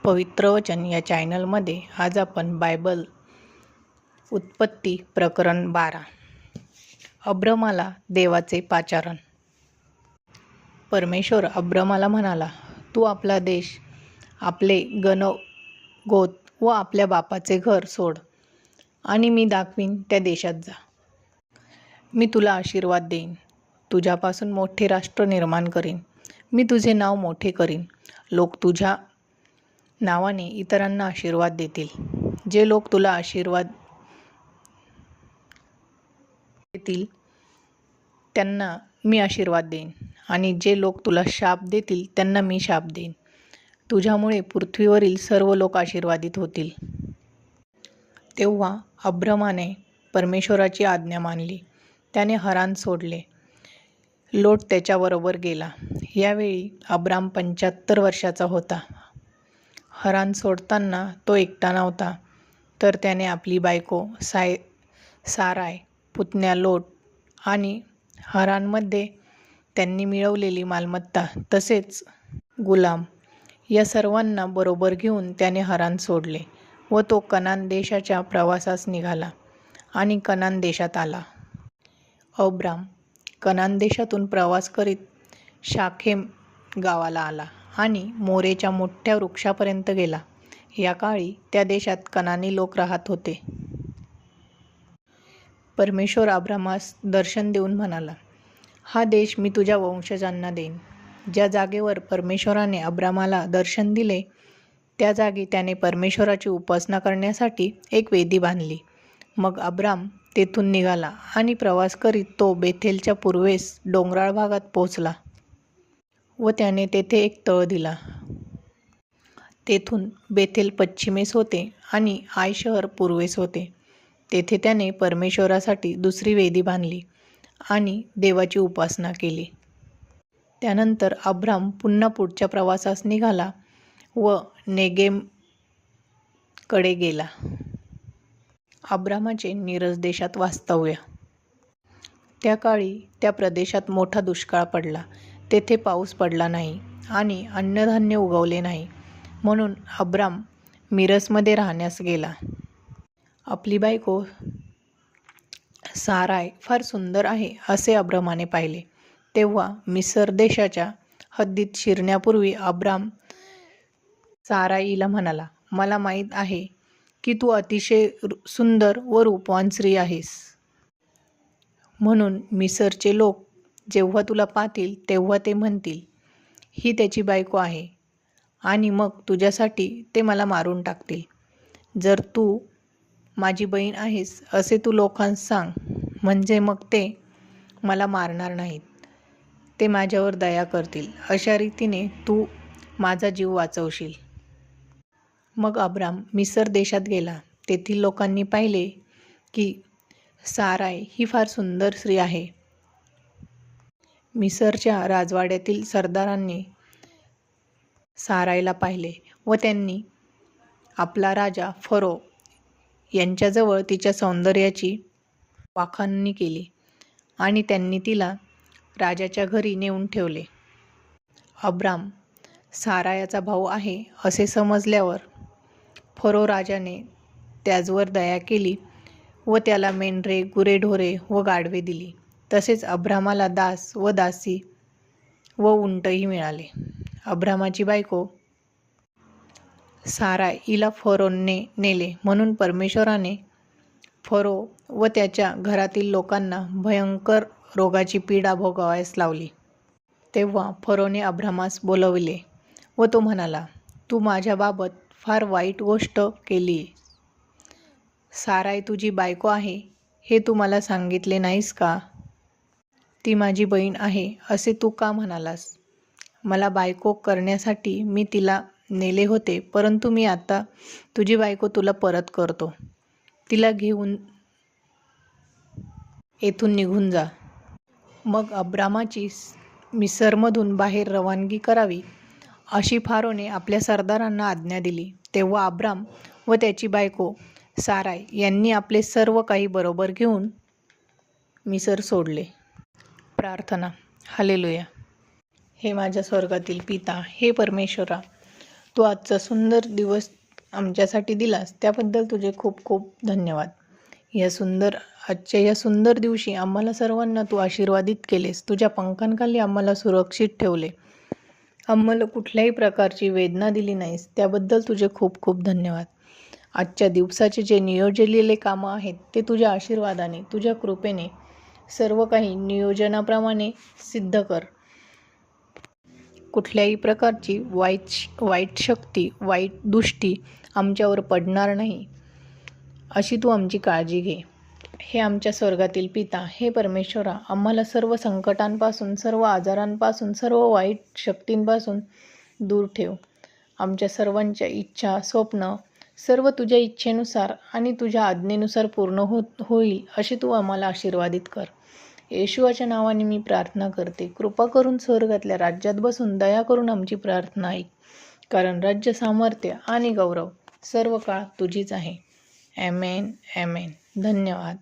पवित्र वचन या चॅनलमध्ये आज आपण बायबल उत्पत्ती प्रकरण 12 अब्रामाला देवाचे पाचारण. परमेश्वर अब्रामाला म्हणाला, तू आपला देश, आपले गणगोत व आपल्या बापाचे घर सोड आणि मी दाखवीन त्या देशात जा. मी तुला आशीर्वाद देईन, तुझ्यापासून मोठे राष्ट्र निर्माण करीन. मी तुझे नाव मोठे करीन. लोक तुझ्या नावाने इतरांना आशीर्वाद देतील. जे लोक तुला आशीर्वाद देतील त्यांना मी आशीर्वाद देईन आणि जे लोक तुला शाप देतील त्यांना मी शाप देईन. तुझ्यामुळे पृथ्वीवरील सर्व लोक आशीर्वादित होतील. तेव्हा अब्रामाने परमेश्वराची आज्ञा मानली. त्याने हरान सोडले. लोट त्याच्याबरोबर गेला. यावेळी अब्राम 75 वर्षाचा होता. हरान सोडताना तो एकटा नव्हता, तर त्याने आपली बायको साराय, पुतण्या लोट आणि हरानमध्ये त्यांनी मिळवलेली मालमत्ता तसेच गुलाम या सर्वांना बरोबर घेऊन त्याने हरान सोडले व तो कनान देशाच्या प्रवासास निघाला आणि कनान देशात आला. अब्राम कनान देशातून प्रवास करीत शाखेम गावाला आला आणि मोरेच्या मोठ्या वृक्षापर्यंत गेला. या काळी त्या देशात कनानी लोक राहत होते. परमेश्वर अब्रामास दर्शन देऊन म्हणाला, हा देश मी तुझ्या वंशजांना देईन. ज्या जागेवर परमेश्वराने अब्रामाला दर्शन दिले त्या जागी त्याने परमेश्वराची उपासना करण्यासाठी एक वेदी बांधली. मग अब्राम तेथून निघाला आणि प्रवास करीत तो बेथेलच्या पूर्वेस डोंगराळ भागात पोहोचला व त्याने तेथे एक तळ दिला. तेथून बेथेल पश्चिमेस होते आणि आय शहर पूर्वेस होते. तेथे त्याने परमेश्वरासाठी दुसरी वेदी बांधली आणि देवाची उपासना केली. त्यानंतर अब्राम पुन्हा पुढच्या प्रवासास निघाला व नेगेमकडे गेला. अब्रामाचे नीरज देशात वास्तव्य. त्या काळी त्या प्रदेशात मोठा दुष्काळ पडला. तेथे पाऊस पडला नाही आणि अन्नधान्य उगवले नाही. म्हणून अब्राम मिरसमध्ये राहण्यास गेला. आपली बायको साराय फार सुंदर आहे असे अब्रामाने पाहिले. तेव्हा मिसर देशाच्या हद्दीत शिरण्यापूर्वी अब्राम साराईला म्हणाला, मला माहीत आहे की तू अतिशय सुंदर व रूपवान स्त्री आहेस. म्हणून मिसरचे लोक जेव्हा तुला पाहतील तेव्हा ते म्हणतील, ही त्याची बायको आहे, आणि मग तुझ्यासाठी ते मला मारून टाकतील. जर तू माझी बहीण आहेस असे तू लोकांस सांग, म्हणजे मग ते मला मारणार नाहीत. ते माझ्यावर दया करतील. अशा रीतीने तू माझा जीव वाचवशील. मग अब्राम मिसर देशात गेला. तेथील लोकांनी पाहिले की साराय ही फार सुंदर स्त्री आहे. मिसरच्या राजवाड्यातील सरदारांनी सारायला पाहिले व त्यांनी आपला राजा फरो यांच्याजवळ तिच्या सौंदर्याची वाखाणणी केली आणि त्यांनी तिला राजाच्या घरी नेऊन ठेवले. अब्राम सारायाचा भाऊ आहे असे समजल्यावर फरो राजाने त्याजवर दया केली व त्याला मेंढरे, गुरेढोरे व गाढवे दिली. तसेच अब्रामाला दास व दासी व उंटही मिळाले. अब्रामाची बायको साराय हिला फरोने नेले, म्हणून परमेश्वराने फरो व त्याच्या घरातील लोकांना भयंकर रोगाची पीडा भोगावयास लावली. तेव्हा फरोने अब्रामास बोलविले व तो म्हणाला, तू माझ्याबाबत फार वाईट गोष्ट केली. साराय तुझी बायको आहे हे तू मला सांगितले नाहीस का? ती माझी बहीण आहे असे तू का म्हणालास? मला बायको करण्यासाठी मी तिला नेले होते, परंतु मी आता तुझी बायको तुला परत करतो. तिला घेऊन येथून निघून जा. मग अब्रामाची मिसरमधून बाहेर रवानगी करावी अशी फारोने आपल्या सरदारांना आज्ञा दिली. तेव्हा अब्राम व त्याची बायको साराय यांनी आपले सर्व काही बरोबर घेऊन मिसर सोडले. प्रार्थना. हालेलुया. हे माझ्या स्वर्गातील पिता, हे परमेश्वरा, तू आजचा सुंदर दिवस आमच्यासाठी दिलास त्याबद्दल तुझे खूप खूप धन्यवाद. आजच्या या सुंदर दिवशी आम्हाला सर्वांना तू आशीर्वादित केलेस. तुझ्या पंखांखाली आम्हाला सुरक्षित ठेवले. आम्हाला कुठल्याही प्रकारची वेदना दिली नाहीस, त्याबद्दल तुझे खूप खूप धन्यवाद. आजच्या दिवसाचे जे नियोजलेले कामं आहेत ते तुझ्या आशीर्वादाने, तुझ्या कृपेने सर्व काही नियोजनाप्रमाणे सिद्ध कर. कुठल्याही प्रकारची वाईट शक्ती, वाईट दृष्टी आमच्यावर पडणार नाही, अशी तू आमची काळजी घे. हे आमच्या स्वर्गातील पिता, हे परमेश्वरा, आम्हाला सर्व संकटांपासून, सर्व आजारांपासून, सर्व वाईट शक्तींपासून दूर ठेव. आमच्या सर्वांच्या इच्छा, स्वप्न सर्व तुझ्या इच्छेनुसार आणि तुझ्या आज्ञेनुसार पूर्ण होईल अशी तू आम्हाला आशीर्वादित कर. येशूच्या नावाने मी प्रार्थना करते. कृपा करून स्वर्गातल्या राज्यात बसून दया करून आमची प्रार्थना ऐक. कारण राज्य, सामर्थ्य आणि गौरव सर्व काळ तुझीच आहे. ॲमेन, ॲमेन. धन्यवाद.